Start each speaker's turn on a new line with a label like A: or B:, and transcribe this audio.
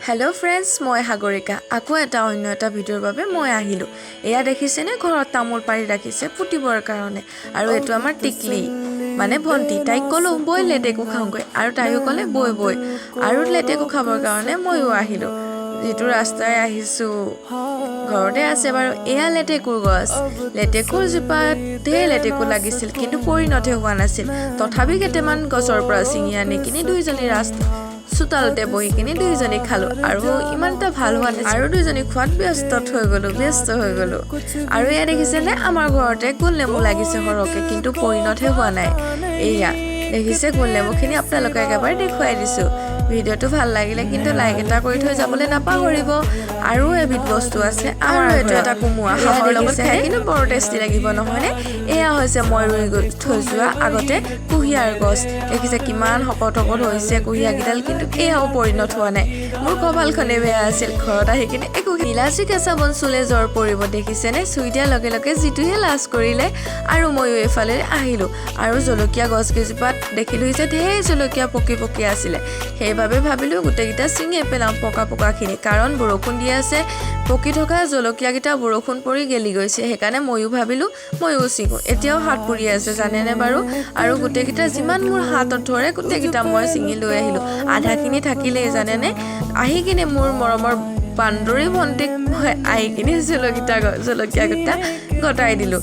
A: hello friends मैं सागरिका आको अन्य भिडिओर बारे मैं आहिलो एया देखिसेने घरत तामोल पारि राखिसे फुटिबर कारणे आरो एटु आमार टिकली माने भंटी ताइक कलो बय लेटेकु खाओगे आरो ताइयो कले बय बय आरो लेटेकु खाबर कारणे मयो आहिलो जेतु रास्ताय आहिसु घरते आछे बारो एया लेटेकुर गस लेटेकुर जिपा धे लेटेकु लागिसिल किन्तु परिणते हुआ नासिल तथापि केटेमान गसर পৰা ছিঙি আনি কিনি দুইজনী ৰাস্তা চোতালতে বহি কিনি দুইজনী খালো আৰু ইমানটা ভাল হোৱা নাই আৰু দুইজনী খোৱাত ব্যস্ত হৈ গলো আৰু এয়া দেখিছেনে আমাৰ ঘৰতে গোল নেমু লাগিছে হৰকে কিন্তু পৰিণতহে হোৱা নাই এয়া দেখিছে গোল নেমুখিনি আপোনালোকক একেবাৰে দেখুৱাই দিছো ভিডিওটো ভাল লাগিলে কিন্তু লাইক এটা কৰি থৈ যাবলৈ নাপাহৰিব আৰু এবিধ বস্তু আছে আমাৰ এটো এটা কুমুৱা হাঁহৰ লগত খাই কিন্তু বৰ টেষ্টি লাগিব নহয়নে এয়া হৈছে মই ৰুই থৈ যোৱা আগতে কুহিয়াৰ গছ দেখিছে কিমান হকত হৈছে কুহিয়া গিডাল কিন্তু এয়াও পৰিণত হোৱা নাই মোৰ কপালখনে বেয়া আছিল ঘৰত আহি কিনে একো ইলাচি কেঁচা বন চুলে জ্বৰ পৰিব দেখিছেনে চুই দিয়াৰ লগে লগে যিটোহে লাজ কৰিলে আৰু ময়ো এফালে আহিলো আৰু জলকীয়া গছ কেইজোপাত দেখিলো যে ঢেৰ জলকীয়া পকি আছিলে সেইভাবে ভাবিলো গোটেইকেইটা ছিঙি পেলাম পকাখিনি কাৰণ বৰষুণ দি আছে পকি থকা জলকীয়াকেইটা বৰষুণ পৰি গেলি গৈছে সেইকাৰণে ময়ো ভাবিলো ময়ো ছিঙো এতিয়াও হাত পুৰি আছে জানেনে বাৰু আৰু গোটেইকেইটা যিমান মোৰ হাতত ধৰে গোটেইকেইটা মই ছিঙি লৈ আহিলো আধাখিনি থাকিলে জানেনে আহি কিনে মোৰ মৰমৰ বান্দৰী ভণ্টিক মই আহি কিনে জলকীয়া গোটা গতাই দিলো